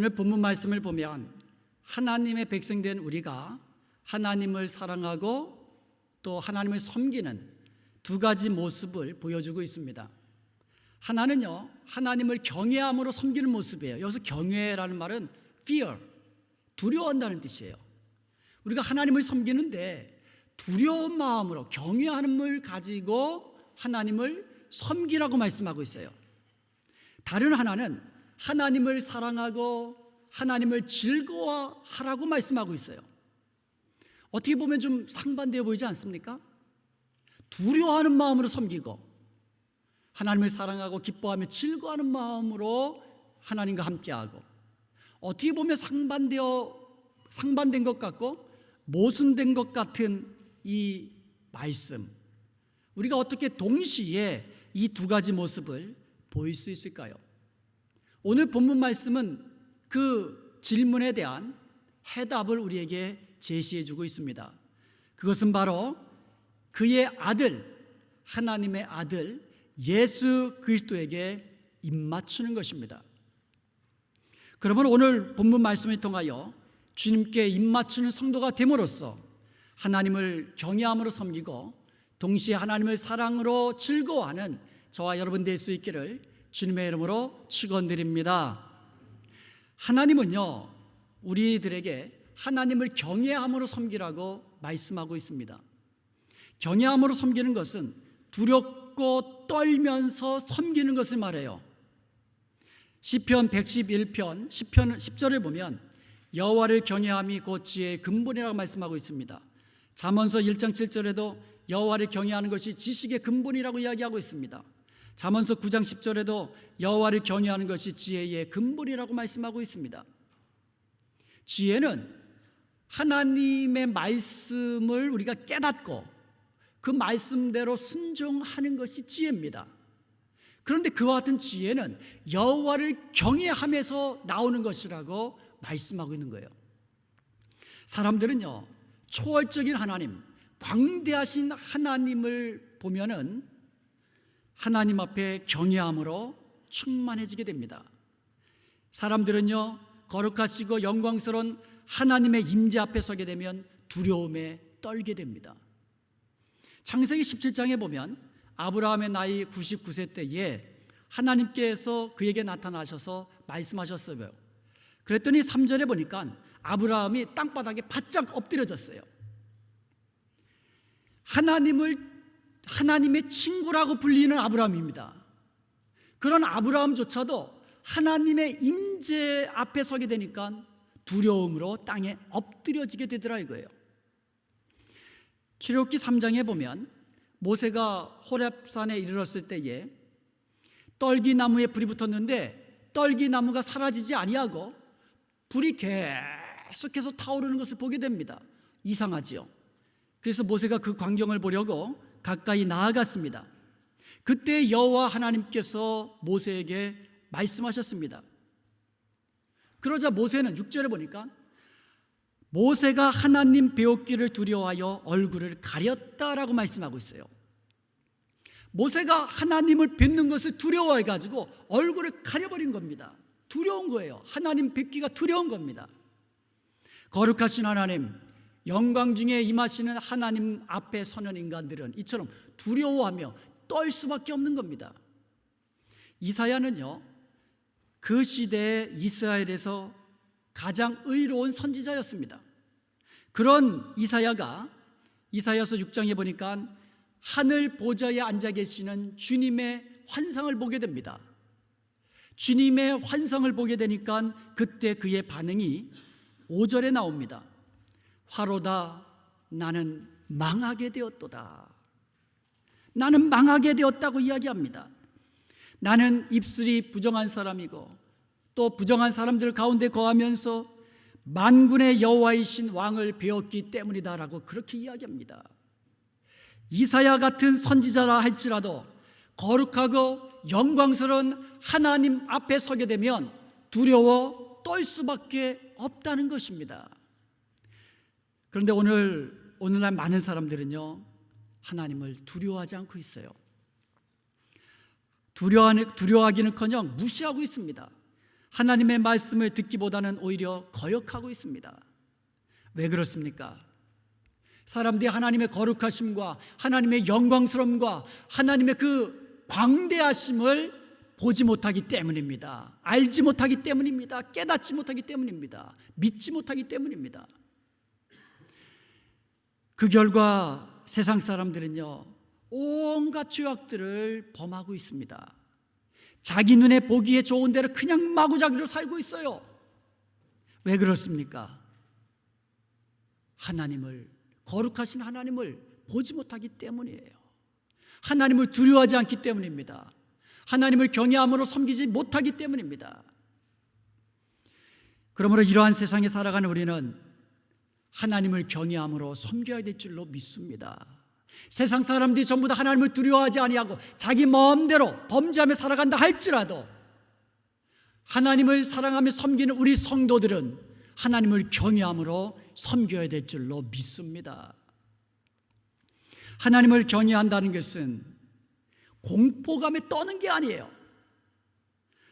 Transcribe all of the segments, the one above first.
오늘 본문 말씀을 보면 하나님의 백성된 우리가 하나님을 사랑하고 또 하나님을 섬기는 두 가지 모습을 보여주고 있습니다. 하나는요, 하나님을 경외함으로 섬기는 모습이에요. 여기서 경외라는 말은 fear, 두려워한다는 뜻이에요. 우리가 하나님을 섬기는데 두려운 마음으로 경외함을 가지고 하나님을 섬기라고 말씀하고 있어요. 다른 하나는 하나님을 사랑하고 하나님을 즐거워하라고 말씀하고 있어요. 어떻게 보면 좀 상반되어 보이지 않습니까? 두려워하는 마음으로 섬기고 하나님을 사랑하고 기뻐하며 즐거워하는 마음으로 하나님과 함께하고, 어떻게 보면 상반된 것 같고 모순된 것 같은 이 말씀, 우리가 어떻게 동시에 이 두 가지 모습을 보일 수 있을까요? 오늘 본문 말씀은 그 질문에 대한 해답을 우리에게 제시해 주고 있습니다. 그것은 바로 그의 아들, 하나님의 아들 예수 그리스도에게 입맞추는 것입니다. 그러면 오늘 본문 말씀을 통하여 주님께 입맞추는 성도가 됨으로써 하나님을 경외함으로 섬기고 동시에 하나님을 사랑으로 즐거워하는 저와 여러분 될 수 있기를 주님의 이름으로 축원드립니다. 하나님은요, 우리들에게 하나님을 경외함으로 섬기라고 말씀하고 있습니다. 경외함으로 섬기는 것은 두렵고 떨면서 섬기는 것을 말해요. 시편 111편 10절을 보면 여호와를 경외함이 곧 지혜의 근본이라고 말씀하고 있습니다. 잠언서 1장 7절에도 여호와를 경외하는 것이 지식의 근본이라고 이야기하고 있습니다. 잠언서 9장 10절에도 여호와를 경외하는 것이 지혜의 근본이라고 말씀하고 있습니다. 지혜는 하나님의 말씀을 우리가 깨닫고 그 말씀대로 순종하는 것이 지혜입니다. 그런데 그와 같은 지혜는 여호와를 경외하면서 나오는 것이라고 말씀하고 있는 거예요. 사람들은요, 초월적인 하나님, 광대하신 하나님을 보면은 하나님 앞에 경외함으로 충만해지게 됩니다. 사람들은요, 거룩하시고 영광스러운 하나님의 임재 앞에 서게 되면 두려움에 떨게 됩니다. 창세기 17장에 보면 아브라함의 나이 99세 때에 하나님께서 그에게 나타나셔서 말씀하셨어요. 그랬더니 3절에 보니까 아브라함이 땅바닥에 바짝 엎드려졌어요. 하나님의 친구라고 불리는 아브라함입니다. 그런 아브라함조차도 하나님의 임재 앞에 서게 되니까 두려움으로 땅에 엎드려지게 되더라 이거예요. 출애굽기 3장에 보면 모세가 호렙산에 이르렀을 때에 떨기나무에 불이 붙었는데 떨기나무가 사라지지 아니하고 불이 계속해서 타오르는 것을 보게 됩니다. 이상하지요. 그래서 모세가 그 광경을 보려고 가까이 나아갔습니다. 그때 여호와 하나님께서 모세에게 말씀하셨습니다. 그러자 모세는 6절에 보니까 모세가 하나님 배웠기를 두려워하여 얼굴을 가렸다라고 말씀하고 있어요. 모세가 하나님을 뵙는 것을 두려워해가지고 얼굴을 가려버린 겁니다. 두려운 거예요. 하나님 뵙기가 두려운 겁니다. 거룩하신 하나님, 영광 중에 임하시는 하나님 앞에 서는 인간들은 이처럼 두려워하며 떨 수밖에 없는 겁니다. 이사야는요, 그 시대에 이스라엘에서 가장 의로운 선지자였습니다. 그런 이사야가 이사야서 6장에 보니까 하늘 보좌에 앉아 계시는 주님의 환상을 보게 됩니다. 주님의 환상을 보게 되니까 그때 그의 반응이 5절에 나옵니다. 화로다, 나는 망하게 되었도다. 나는 망하게 되었다고 이야기합니다. 나는 입술이 부정한 사람이고 또 부정한 사람들 가운데 거하면서 만군의 여호와이신 왕을 배웠기 때문이다라고 그렇게 이야기합니다. 이사야 같은 선지자라 할지라도 거룩하고 영광스러운 하나님 앞에 서게 되면 두려워 떨 수밖에 없다는 것입니다. 그런데 오늘날 많은 사람들은요, 하나님을 두려워하지 않고 있어요. 두려워하기는커녕 무시하고 있습니다. 하나님의 말씀을 듣기보다는 오히려 거역하고 있습니다. 왜 그렇습니까? 사람들이 하나님의 거룩하심과 하나님의 영광스러움과 하나님의 그 광대하심을 보지 못하기 때문입니다. 알지 못하기 때문입니다. 깨닫지 못하기 때문입니다. 믿지 못하기 때문입니다. 그 결과 세상 사람들은요, 온갖 죄악들을 범하고 있습니다. 자기 눈에 보기에 좋은 대로 그냥 마구잡이로 살고 있어요. 왜 그렇습니까? 하나님을, 거룩하신 하나님을 보지 못하기 때문이에요. 하나님을 두려워하지 않기 때문입니다. 하나님을 경외함으로 섬기지 못하기 때문입니다. 그러므로 이러한 세상에 살아가는 우리는 하나님을 경외함으로 섬겨야 될 줄로 믿습니다. 세상 사람들이 전부 다 하나님을 두려워하지 아니하고 자기 마음대로 범죄하며 살아간다 할지라도 하나님을 사랑하며 섬기는 우리 성도들은 하나님을 경외함으로 섬겨야 될 줄로 믿습니다. 하나님을 경외한다는 것은 공포감에 떠는 게 아니에요.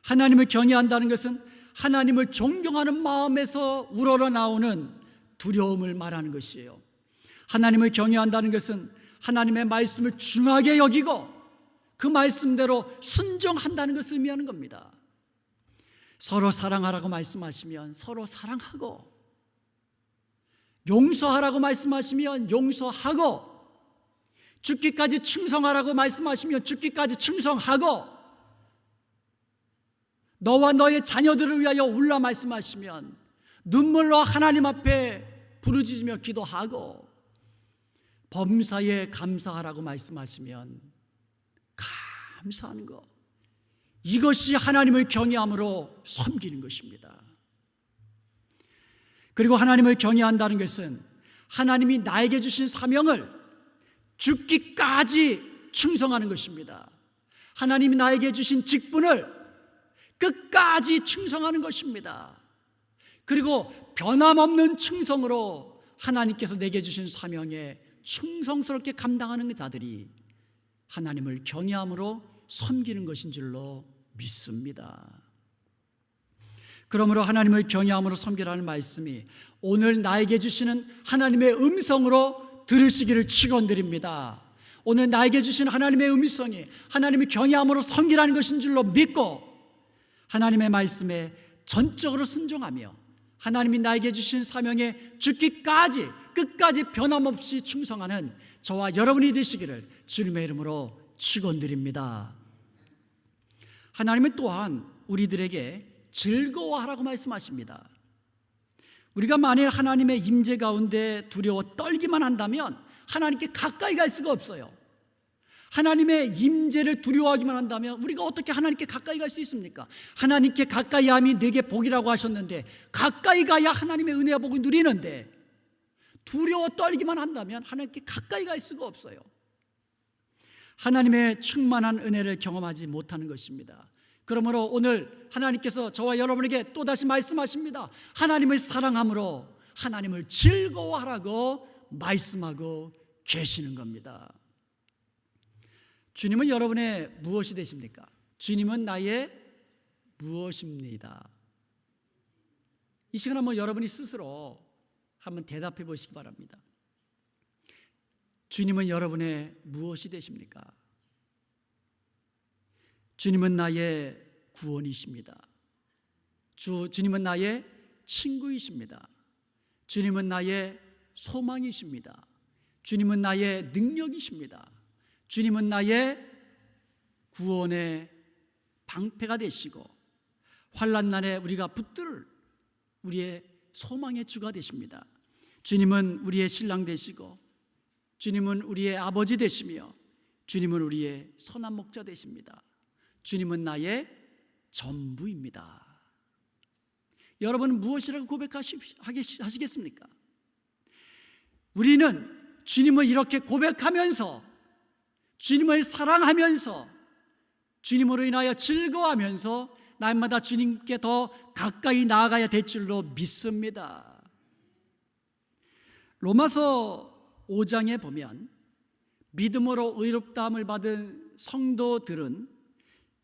하나님을 경외한다는 것은 하나님을 존경하는 마음에서 우러러나오는 두려움을 말하는 것이에요. 하나님을 경외한다는 것은 하나님의 말씀을 중하게 여기고 그 말씀대로 순종한다는 것을 의미하는 겁니다. 서로 사랑하라고 말씀하시면 서로 사랑하고, 용서하라고 말씀하시면 용서하고, 죽기까지 충성하라고 말씀하시면 죽기까지 충성하고, 너와 너의 자녀들을 위하여 울라 말씀하시면 눈물로 하나님 앞에 부르짖으며 기도하고, 범사에 감사하라고 말씀하시면 감사하는 것, 이것이 하나님을 경외함으로 섬기는 것입니다. 그리고 하나님을 경외한다는 것은 하나님이 나에게 주신 사명을 죽기까지 충성하는 것입니다. 하나님이 나에게 주신 직분을 끝까지 충성하는 것입니다. 그리고 변함없는 충성으로 하나님께서 내게 주신 사명에 충성스럽게 감당하는 자들이 하나님을 경외함으로 섬기는 것인 줄로 믿습니다. 그러므로 하나님을 경외함으로 섬기라는 말씀이 오늘 나에게 주시는 하나님의 음성으로 들으시기를 축원드립니다. 오늘 나에게 주신 하나님의 음성이 하나님을 경외함으로 섬기라는 것인 줄로 믿고 하나님의 말씀에 전적으로 순종하며 하나님이 나에게 주신 사명에 죽기까지 끝까지 변함없이 충성하는 저와 여러분이 되시기를 주님의 이름으로 축원드립니다. 하나님은 또한 우리들에게 즐거워하라고 말씀하십니다. 우리가 만일 하나님의 임재 가운데 두려워 떨기만 한다면 하나님께 가까이 갈 수가 없어요. 하나님의 임재를 두려워하기만 한다면 우리가 어떻게 하나님께 가까이 갈 수 있습니까? 하나님께 가까이 함이 내게 복이라고 하셨는데 가까이 가야 하나님의 은혜와 복을 누리는데 두려워 떨기만 한다면 하나님께 가까이 갈 수가 없어요. 하나님의 충만한 은혜를 경험하지 못하는 것입니다. 그러므로 오늘 하나님께서 저와 여러분에게 또다시 말씀하십니다. 하나님을 사랑함으로 하나님을 즐거워하라고 말씀하고 계시는 겁니다. 주님은 여러분의 무엇이 되십니까? 주님은 나의 무엇입니다. 이 시간 한번 여러분이 스스로 한번 대답해 보시기 바랍니다. 주님은 여러분의 무엇이 되십니까? 주님은 나의 구원이십니다. 주님은 나의 친구이십니다. 주님은 나의 소망이십니다. 주님은 나의 능력이십니다. 주님은 나의 구원의 방패가 되시고 환난 날에 우리가 붙들 우리의 소망의 주가 되십니다. 주님은 우리의 신랑 되시고 주님은 우리의 아버지 되시며 주님은 우리의 선한 목자 되십니다. 주님은 나의 전부입니다. 여러분은 무엇이라고 고백하시겠습니까? 우리는 주님을 이렇게 고백하면서 주님을 사랑하면서 주님으로 인하여 즐거워하면서 날마다 주님께 더 가까이 나아가야 될 줄로 믿습니다. 로마서 5장에 보면 믿음으로 의롭다함을 받은 성도들은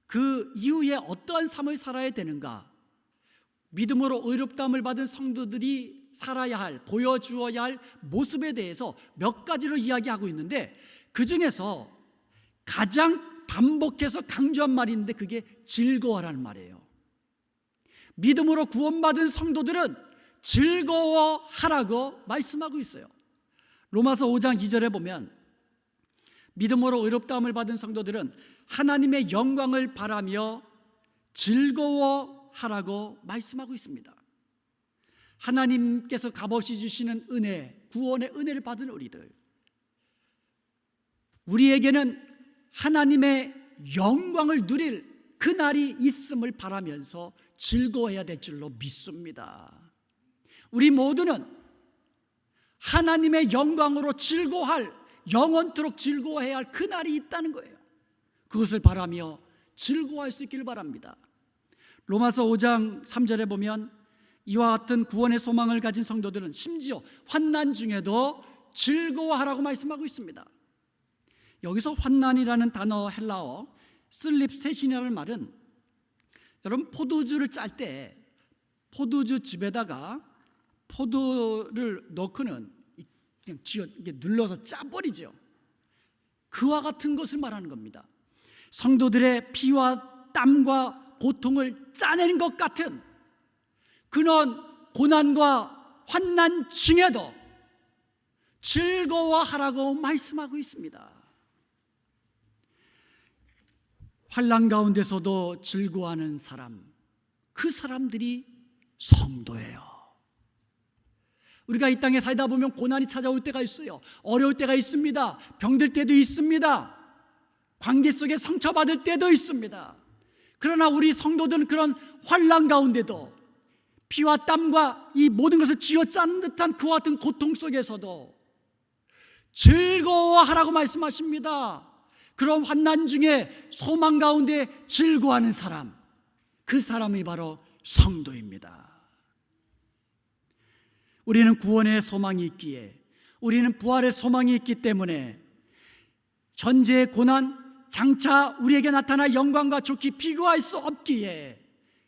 그 이후에 어떠한 삶을 살아야 되는가? 믿음으로 의롭다함을 받은 성도들이 살아야 할, 보여주어야 할 모습에 대해서 몇 가지로 이야기하고 있는데, 그 중에서 가장 반복해서 강조한 말이 있는데 그게 즐거워라는 말이에요. 믿음으로 구원받은 성도들은 즐거워하라고 말씀하고 있어요. 로마서 5장 2절에 보면 믿음으로 의롭다함을 받은 성도들은 하나님의 영광을 바라며 즐거워하라고 말씀하고 있습니다. 하나님께서 값없이 주시는 은혜, 구원의 은혜를 받은 우리에게는 하나님의 영광을 누릴 그날이 있음을 바라면서 즐거워해야 될 줄로 믿습니다. 우리 모두는 하나님의 영광으로 즐거워할, 영원토록 즐거워해야 할 그날이 있다는 거예요. 그것을 바라며 즐거워할 수 있기를 바랍니다. 로마서 5장 3절에 보면 이와 같은 구원의 소망을 가진 성도들은 심지어 환난 중에도 즐거워하라고 말씀하고 있습니다. 여기서 환난이라는 단어, 헬라어 슬립셋이라는 말은, 여러분 포도주를 짤 때 포도주 즙에다가 포도를 넣고는 그냥 이렇게 눌러서 짜버리죠. 그와 같은 것을 말하는 겁니다. 성도들의 피와 땀과 고통을 짜내는 것 같은 그런 고난과 환난 중에도 즐거워하라고 말씀하고 있습니다. 환난 가운데서도 즐거워하는 사람, 그 사람들이 성도예요. 우리가 이 땅에 살다 보면 고난이 찾아올 때가 있어요. 어려울 때가 있습니다. 병들 때도 있습니다. 관계 속에 상처받을 때도 있습니다. 그러나 우리 성도들은 그런 환난 가운데도 피와 땀과 이 모든 것을 쥐어짜는 듯한 그와 같은 고통 속에서도 즐거워하라고 말씀하십니다. 그런 환난 중에 소망 가운데 즐거워하는 사람, 그 사람이 바로 성도입니다. 우리는 구원의 소망이 있기에, 우리는 부활의 소망이 있기 때문에 현재의 고난, 장차 우리에게 나타날 영광과 좋게 비교할 수 없기에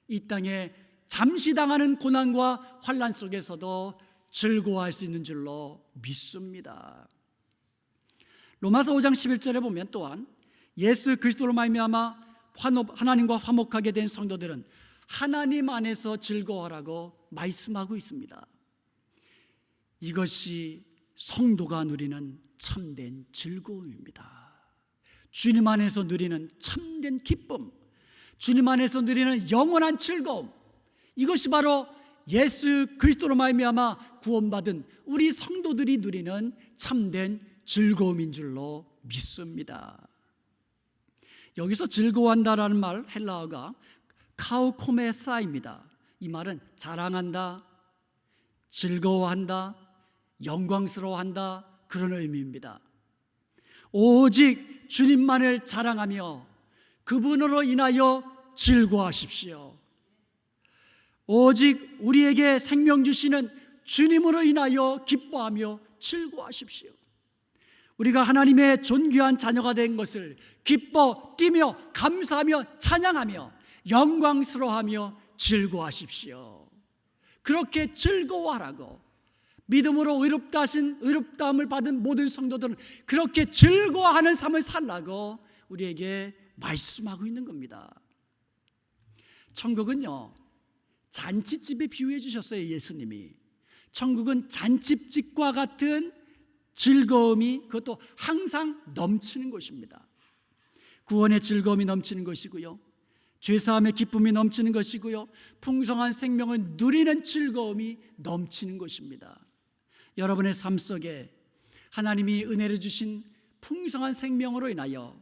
이 땅에 잠시 당하는 고난과 환난 속에서도 즐거워할 수 있는 줄로 믿습니다. 로마서 5장 11절에 보면 또한 예수 그리스도로 말미암아 하나님과 화목하게 된 성도들은 하나님 안에서 즐거워하라고 말씀하고 있습니다. 이것이 성도가 누리는 참된 즐거움입니다. 주님 안에서 누리는 참된 기쁨, 주님 안에서 누리는 영원한 즐거움, 이것이 바로 예수 그리스도로 말미암아 구원받은 우리 성도들이 누리는 참된 즐거움인 줄로 믿습니다. 여기서 즐거워한다라는 말, 헬라어가 카우코메사입니다. 이 말은 자랑한다, 즐거워한다, 영광스러워한다, 그런 의미입니다. 오직 주님만을 자랑하며 그분으로 인하여 즐거워하십시오. 오직 우리에게 생명 주시는 주님으로 인하여 기뻐하며 즐거워하십시오. 우리가 하나님의 존귀한 자녀가 된 것을 기뻐 뛰며 감사하며 찬양하며 영광스러워하며 즐거워하십시오. 그렇게 즐거워하라고, 믿음으로 의롭다함을 받은 모든 성도들은 그렇게 즐거워하는 삶을 살라고 우리에게 말씀하고 있는 겁니다. 천국은요, 잔치집에 비유해 주셨어요. 예수님이. 천국은 잔치집과 같은 즐거움이, 그것도 항상 넘치는 곳입니다. 구원의 즐거움이 넘치는 것이고요, 죄사함의 기쁨이 넘치는 것이고요, 풍성한 생명을 누리는 즐거움이 넘치는 것입니다. 여러분의 삶 속에 하나님이 은혜를 주신 풍성한 생명으로 인하여,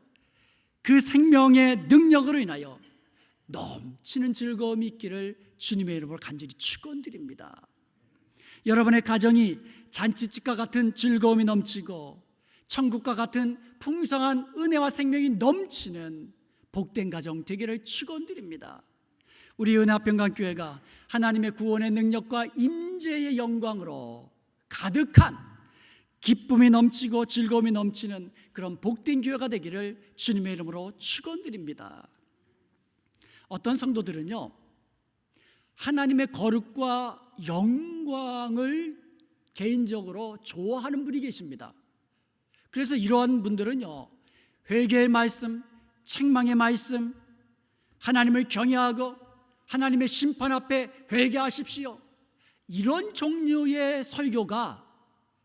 그 생명의 능력으로 인하여 넘치는 즐거움이 있기를 주님의 이름으로 간절히 축원드립니다. 여러분의 가정이 잔치집과 같은 즐거움이 넘치고 천국과 같은 풍성한 은혜와 생명이 넘치는 복된 가정 되기를 축원드립니다. 우리 은혜평강교회가 하나님의 구원의 능력과 임재의 영광으로 가득한 기쁨이 넘치고 즐거움이 넘치는 그런 복된 교회가 되기를 주님의 이름으로 축원드립니다. 어떤 성도들은요, 하나님의 거룩과 영광을 개인적으로 좋아하는 분이 계십니다. 그래서 이러한 분들은요, 회개의 말씀, 책망의 말씀, 하나님을 경외하고 하나님의 심판 앞에 회개하십시오, 이런 종류의 설교가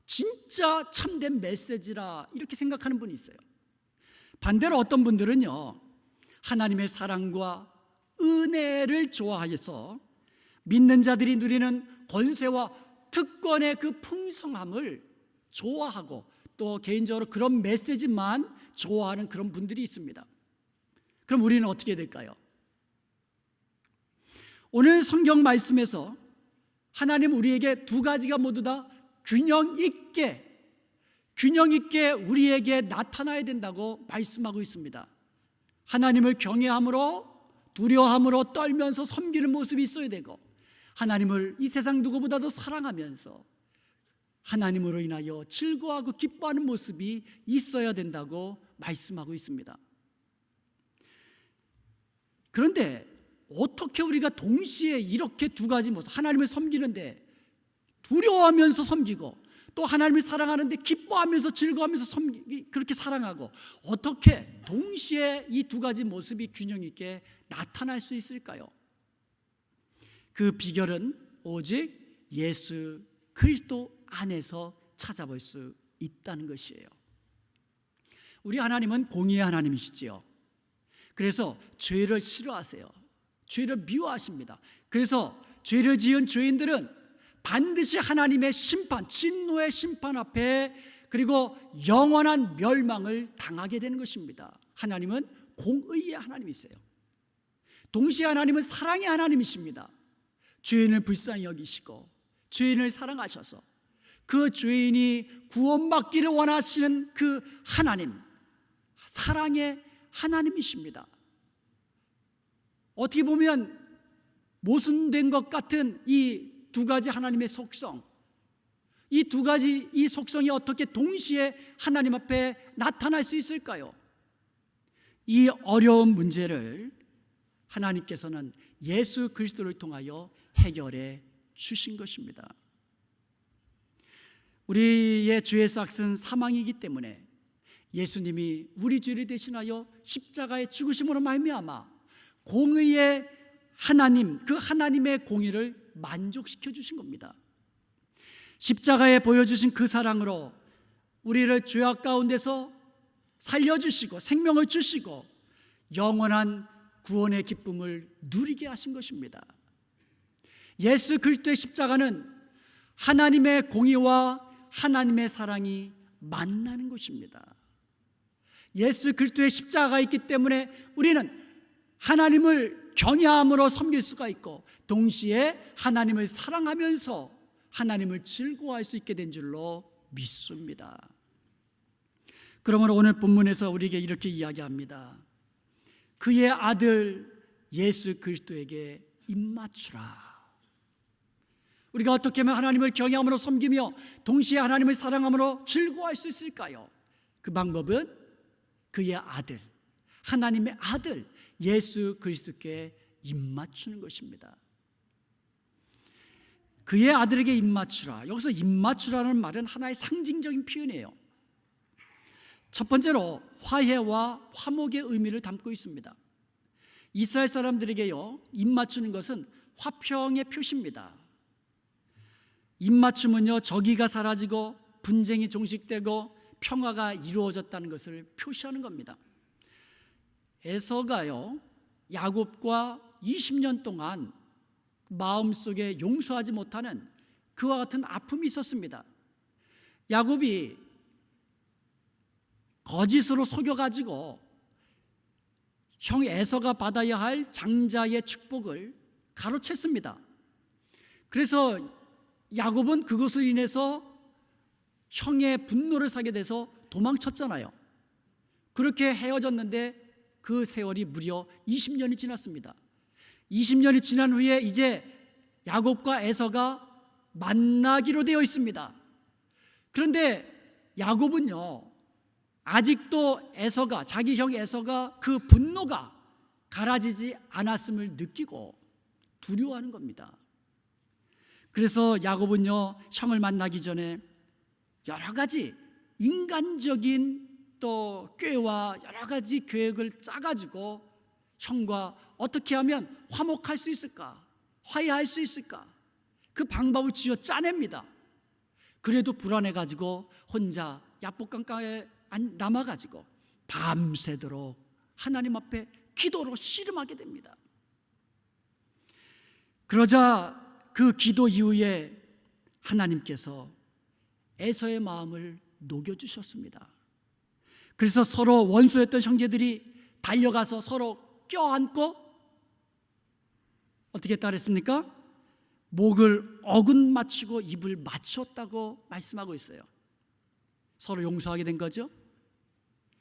진짜 참된 메시지라 이렇게 생각하는 분이 있어요. 반대로 어떤 분들은요, 하나님의 사랑과 은혜를 좋아해서 믿는 자들이 누리는 권세와 특권의 그 풍성함을 좋아하고 또 개인적으로 그런 메시지만 좋아하는 그런 분들이 있습니다. 그럼 우리는 어떻게 될까요? 오늘 성경 말씀에서 하나님 우리에게 두 가지가 모두 다 균형 있게 우리에게 나타나야 된다고 말씀하고 있습니다. 하나님을 경외함으로, 두려워함으로 떨면서 섬기는 모습이 있어야 되고, 하나님을 이 세상 누구보다도 사랑하면서 하나님으로 인하여 즐거워하고 기뻐하는 모습이 있어야 된다고 말씀하고 있습니다. 그런데 어떻게 우리가 동시에 이렇게 두 가지 모습, 하나님을 섬기는데 두려워하면서 섬기고 또 하나님을 사랑하는데 기뻐하면서 즐거워하면서 그렇게 사랑하고, 어떻게 동시에 이 두 가지 모습이 균형 있게 나타날 수 있을까요? 그 비결은 오직 예수 그리스도 안에서 찾아볼 수 있다는 것이에요. 우리 하나님은 공의의 하나님이시지요. 그래서 죄를 싫어하세요. 죄를 미워하십니다. 그래서 죄를 지은 죄인들은 반드시 하나님의 심판, 진노의 심판 앞에, 그리고 영원한 멸망을 당하게 되는 것입니다. 하나님은 공의의 하나님이세요. 동시에 하나님은 사랑의 하나님이십니다. 죄인을 불쌍히 여기시고 죄인을 사랑하셔서 그 죄인이 구원받기를 원하시는 그 하나님, 사랑의 하나님이십니다. 어떻게 보면 모순된 것 같은 이 두 가지 하나님의 속성, 이 두 가지 이 속성이 어떻게 동시에 하나님 앞에 나타날 수 있을까요? 이 어려운 문제를 하나님께서는 예수 그리스도를 통하여 해결해 주신 것입니다. 우리의 죄의 삭은 사망이기 때문에 예수님이 우리 죄를 대신하여 십자가에 죽으심으로 말미암아 공의의 하나님, 그 하나님의 공의를 만족시켜 주신 겁니다. 십자가에 보여주신 그 사랑으로 우리를 죄악 가운데서 살려주시고 생명을 주시고 영원한 구원의 기쁨을 누리게 하신 것입니다. 예수 그리스도의 십자가는 하나님의 공의와 하나님의 사랑이 만나는 것입니다. 예수 그리스도의 십자가가 있기 때문에 우리는 하나님을 경외함으로 섬길 수가 있고, 동시에 하나님을 사랑하면서 하나님을 즐거워할 수 있게 된 줄로 믿습니다. 그러므로 오늘 본문에서 우리에게 이렇게 이야기합니다. 그의 아들 예수 그리스도에게 입맞추라. 우리가 어떻게 하면 하나님을 경외함으로 섬기며 동시에 하나님을 사랑함으로 즐거워할 수 있을까요? 그 방법은 그의 아들, 하나님의 아들 예수 그리스도께 입맞추는 것입니다. 그의 아들에게 입맞추라. 여기서 입맞추라는 말은 하나의 상징적인 표현이에요. 첫 번째로 화해와 화목의 의미를 담고 있습니다. 이스라엘 사람들에게요, 입맞추는 것은 화평의 표시입니다. 입맞춤은요, 적의가 사라지고 분쟁이 종식되고 평화가 이루어졌다는 것을 표시하는 겁니다. 에서가요, 야곱과 20년 동안 마음속에 용서하지 못하는 그와 같은 아픔이 있었습니다. 야곱이 거짓으로 속여가지고 형 에서가 받아야 할 장자의 축복을 가로챘습니다. 그래서 야곱은 그것을 인해서 형의 분노를 사게 돼서 도망쳤잖아요. 그렇게 헤어졌는데 그 세월이 무려 20년이 지났습니다. 20년이 지난 후에 이제 야곱과 에서가 만나기로 되어 있습니다. 그런데 야곱은요, 아직도 에서가, 자기 형 에서가 그 분노가 가라지지 않았음을 느끼고 두려워하는 겁니다. 그래서 야곱은요, 형을 만나기 전에 여러 가지 인간적인 또 꾀와 여러 가지 계획을 짜가지고 형과 어떻게 하면 화목할 수 있을까, 화해할 수 있을까, 그 방법을 쥐어 짜냅니다. 그래도 불안해가지고 혼자 야복강가에 남아가지고 밤새도록 하나님 앞에 기도로 씨름하게 됩니다. 그러자 그 기도 이후에 하나님께서 에서의 마음을 녹여주셨습니다. 그래서 서로 원수였던 형제들이 달려가서 서로 껴안고 어떻게 했다 그랬습니까? 목을 어근 맞추고 입을 맞췄다고 말씀하고 있어요. 서로 용서하게 된 거죠.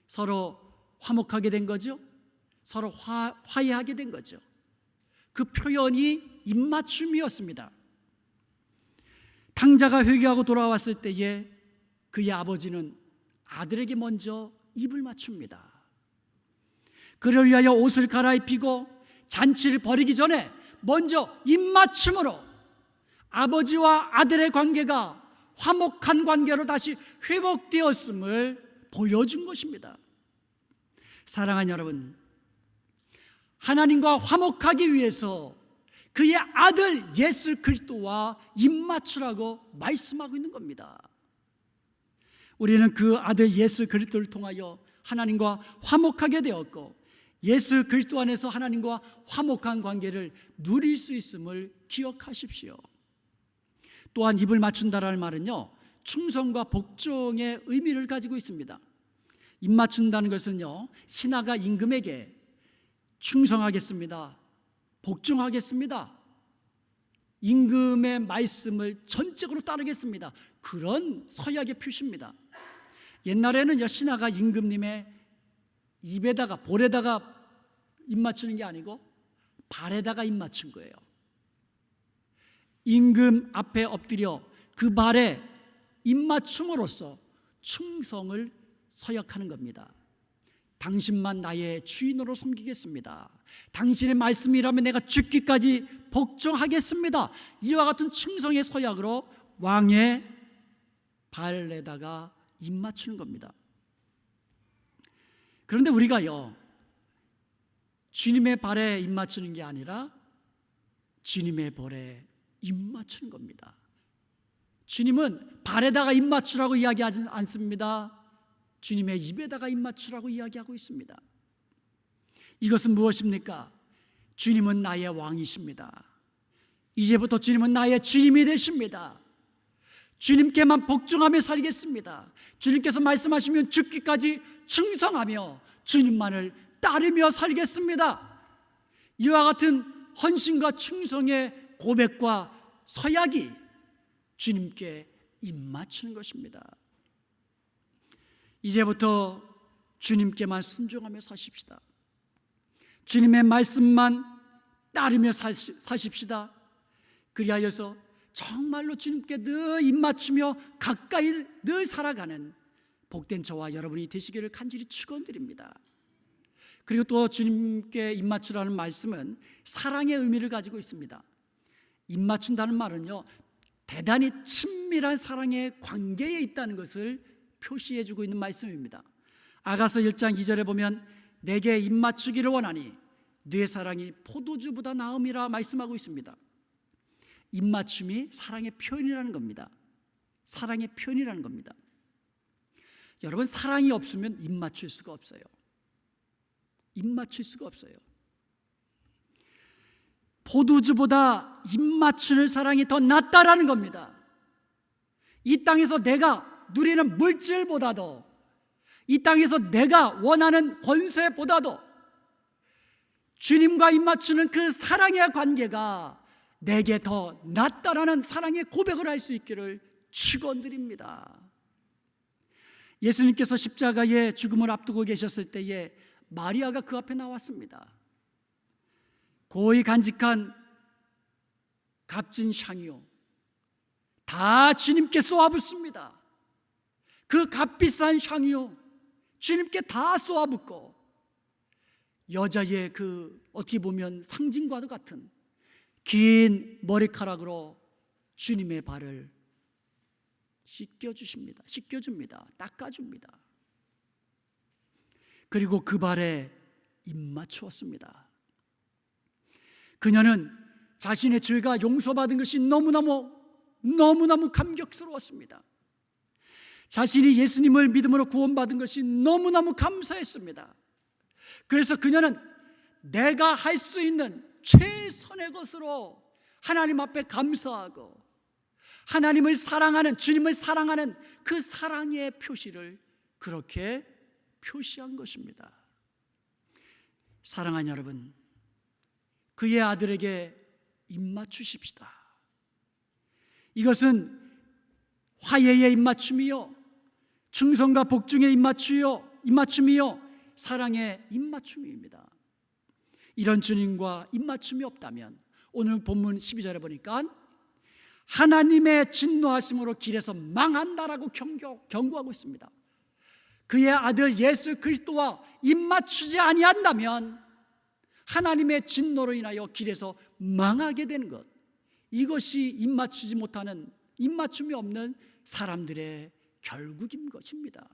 서로 화목하게 된 거죠. 서로 화해하게 된 거죠. 그 표현이 입맞춤이었습니다. 탕자가 회개하고 돌아왔을 때에 그의 아버지는 아들에게 먼저 입을 맞춥니다. 그를 위하여 옷을 갈아입히고 잔치를 벌이기 전에 먼저 입맞춤으로 아버지와 아들의 관계가 화목한 관계로 다시 회복되었음을 보여준 것입니다. 사랑하는 여러분, 하나님과 화목하기 위해서 그의 아들 예수 그리스도와 입맞추라고 말씀하고 있는 겁니다. 우리는 그 아들 예수 그리스도를 통하여 하나님과 화목하게 되었고 예수 그리스도 안에서 하나님과 화목한 관계를 누릴 수 있음을 기억하십시오. 또한 입을 맞춘다라는 말은요, 충성과 복종의 의미를 가지고 있습니다. 입 맞춘다는 것은요, 신하가 임금에게 충성하겠습니다, 복종하겠습니다, 임금의 말씀을 전적으로 따르겠습니다, 그런 서약의 표시입니다. 옛날에는 신하가 임금님의 입에다가 볼에다가 입 맞추는 게 아니고 발에다가 입 맞춘 거예요. 임금 앞에 엎드려 그 발에 입 맞춤으로써 충성을 서약하는 겁니다. 당신만 나의 주인으로 섬기겠습니다. 당신의 말씀이라면 내가 죽기까지 복종하겠습니다. 이와 같은 충성의 서약으로 왕의 발에다가 입 맞추는 겁니다. 그런데 우리가요, 주님의 발에 입 맞추는 게 아니라 주님의 볼에 입 맞추는 겁니다. 주님은 발에다가 입 맞추라고 이야기하지 않습니다. 주님의 입에다가 입 맞추라고 이야기하고 있습니다. 이것은 무엇입니까? 주님은 나의 왕이십니다. 이제부터 주님은 나의 주님이 되십니다. 주님께만 복종하며 살겠습니다. 주님께서 말씀하시면 죽기까지 충성하며 주님만을 따르며 살겠습니다. 이와 같은 헌신과 충성의 고백과 서약이 주님께 입맞추는 것입니다. 이제부터 주님께만 순종하며 사십시다. 주님의 말씀만 따르며 사십시다. 그리하여서 정말로 주님께 늘 입맞추며 가까이 늘 살아가는 복된 저와 여러분이 되시기를 간절히 축원드립니다. 그리고 또 주님께 입맞추라는 말씀은 사랑의 의미를 가지고 있습니다. 입맞춘다는 말은요, 대단히 친밀한 사랑의 관계에 있다는 것을 표시해주고 있는 말씀입니다. 아가서 1장 2절에 보면 내게 입맞추기를 원하니 네 사랑이 포도주보다 나음이라 말씀하고 있습니다. 입맞춤이 사랑의 표현이라는 겁니다. 사랑의 표현이라는 겁니다. 여러분, 사랑이 없으면 입 맞출 수가 없어요. 입 맞출 수가 없어요. 포도주보다 입 맞추는 사랑이 더 낫다라는 겁니다. 이 땅에서 내가 누리는 물질보다도, 이 땅에서 내가 원하는 권세보다도 주님과 입 맞추는 그 사랑의 관계가 내게 더 낫다라는 사랑의 고백을 할 수 있기를 축원드립니다. 예수님께서 십자가의 죽음을 앞두고 계셨을 때에 마리아가 그 앞에 나왔습니다. 고이 간직한 값진 향유 다 주님께 쏘아붓습니다. 그 값비싼 향유 주님께 다 쏘아붓고 여자의 그 어떻게 보면 상징과도 같은 긴 머리카락으로 주님의 발을 씻겨줍니다. 닦아줍니다. 그리고 그 발에 입 맞추었습니다. 그녀는 자신의 죄가 용서받은 것이 너무너무 감격스러웠습니다. 자신이 예수님을 믿음으로 구원받은 것이 너무너무 감사했습니다. 그래서 그녀는 내가 할 수 있는 최선의 것으로 하나님 앞에 감사하고 하나님을 사랑하는, 주님을 사랑하는 그 사랑의 표시를 그렇게 표시한 것입니다. 사랑하는 여러분, 그의 아들에게 입맞추십시다. 이것은 화해의 입맞춤이요, 충성과 복종의 입맞춤이요, 사랑의 입맞춤입니다. 이런 주님과 입맞춤이 없다면 오늘 본문 12절에 보니까 하나님의 진노하심으로 길에서 망한다라고 경고하고 있습니다. 그의 아들 예수 그리스도와 입맞추지 아니한다면 하나님의 진노로 인하여 길에서 망하게 되는 것, 이것이 입맞추지 못하는, 입맞춤이 없는 사람들의 결국인 것입니다.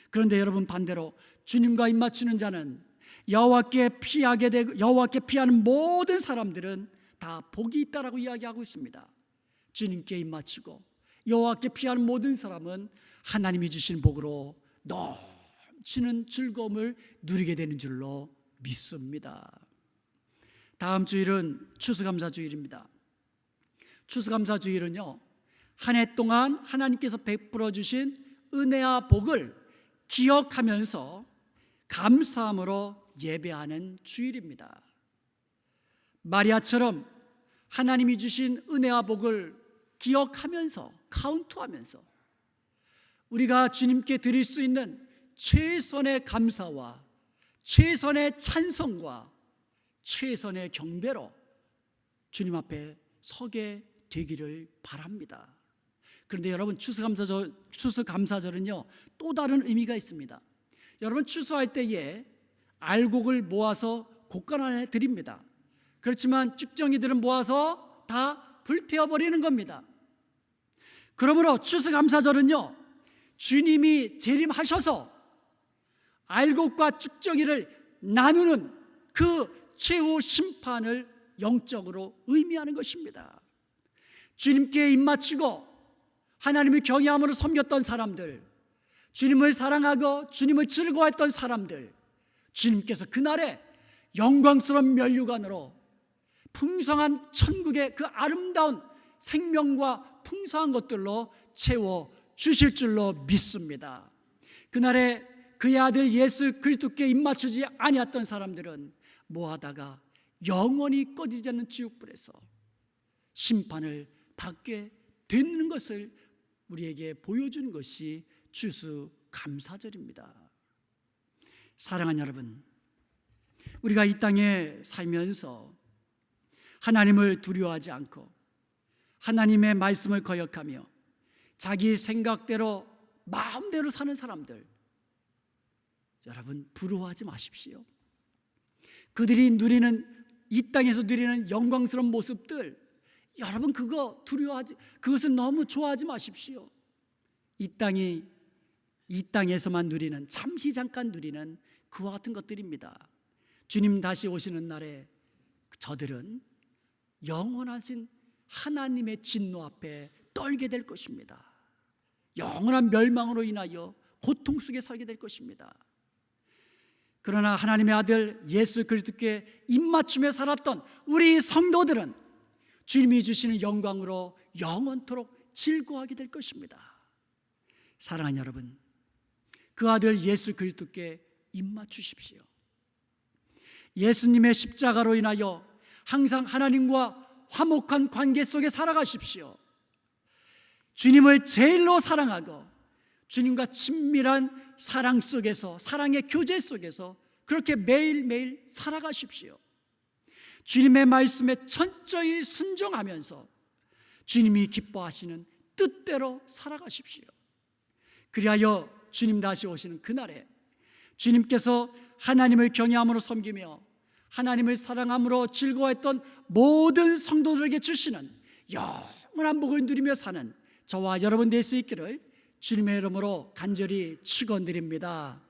그런데 여러분, 반대로 주님과 입맞추는 자는 여호와께 피하는 모든 사람들은 다 복이 있다라고 이야기하고 있습니다. 주님께 입맞추고 여호와께 피하는 모든 사람은 하나님이 주신 복으로 넘치는 즐거움을 누리게 되는 줄로 믿습니다. 다음 주일은 추수감사주일입니다. 추수감사주일은요, 한 해 동안 하나님께서 베풀어 주신 은혜와 복을 기억하면서 감사함으로 예배하는 주일입니다. 마리아처럼 하나님이 주신 은혜와 복을 기억하면서, 카운트하면서 우리가 주님께 드릴 수 있는 최선의 감사와 최선의 찬송과 최선의 경배로 주님 앞에 서게 되기를 바랍니다. 그런데 여러분, 추수감사절은요, 또 다른 의미가 있습니다. 여러분, 추수할 때에 알곡을 모아서 곡간 안에 드립니다. 그렇지만 쭉정이들은 모아서 다 불태워버리는 겁니다. 그러므로 추수감사절은요, 주님이 재림하셔서 알곡과 쭉정이를 나누는 그 최후 심판을 영적으로 의미하는 것입니다. 주님께 입맞추고 하나님을 경외함으로 섬겼던 사람들, 주님을 사랑하고 주님을 즐거워했던 사람들, 주님께서 그날에 영광스러운 면류관으로 풍성한 천국의 그 아름다운 생명과 풍성한 것들로 채워 주실 줄로 믿습니다. 그날에 그의 아들 예수 그리스도께 입맞추지 아니했던 사람들은 뭐하다가 영원히 꺼지지 않는 지옥불에서 심판을 받게 되는 것을 우리에게 보여주는 것이 추수감사절입니다. 사랑하는 여러분, 우리가 이 땅에 살면서 하나님을 두려워하지 않고 하나님의 말씀을 거역하며 자기 생각대로 마음대로 사는 사람들, 여러분 부러워하지 마십시오. 그들이 누리는, 이 땅에서 누리는 영광스러운 모습들, 여러분 그것은 너무 좋아하지 마십시오. 이 땅에서만 누리는, 잠시 잠깐 누리는 그와 같은 것들입니다. 주님 다시 오시는 날에 저들은 영원하신 하나님의 진노 앞에 떨게 될 것입니다. 영원한 멸망으로 인하여 고통 속에 살게 될 것입니다. 그러나 하나님의 아들 예수 그리스도께 입맞추며 살았던 우리 성도들은 주님이 주시는 영광으로 영원토록 즐거워하게 될 것입니다. 사랑하는 여러분, 그 아들 예수 그리스도께 입맞추십시오. 예수님의 십자가로 인하여 항상 하나님과 화목한 관계 속에 살아가십시오. 주님을 제일로 사랑하고 주님과 친밀한 사랑 속에서, 사랑의 교제 속에서 그렇게 매일매일 살아가십시오. 주님의 말씀에 철저히 순종하면서 주님이 기뻐하시는 뜻대로 살아가십시오. 그리하여 주님 다시 오시는 그날에 주님께서 하나님을 경외함으로 섬기며 하나님을 사랑함으로 즐거워했던 모든 성도들에게 주시는 영원한 복을 누리며 사는 저와 여러분 될 수 있기를 주님의 이름으로 간절히 축원드립니다.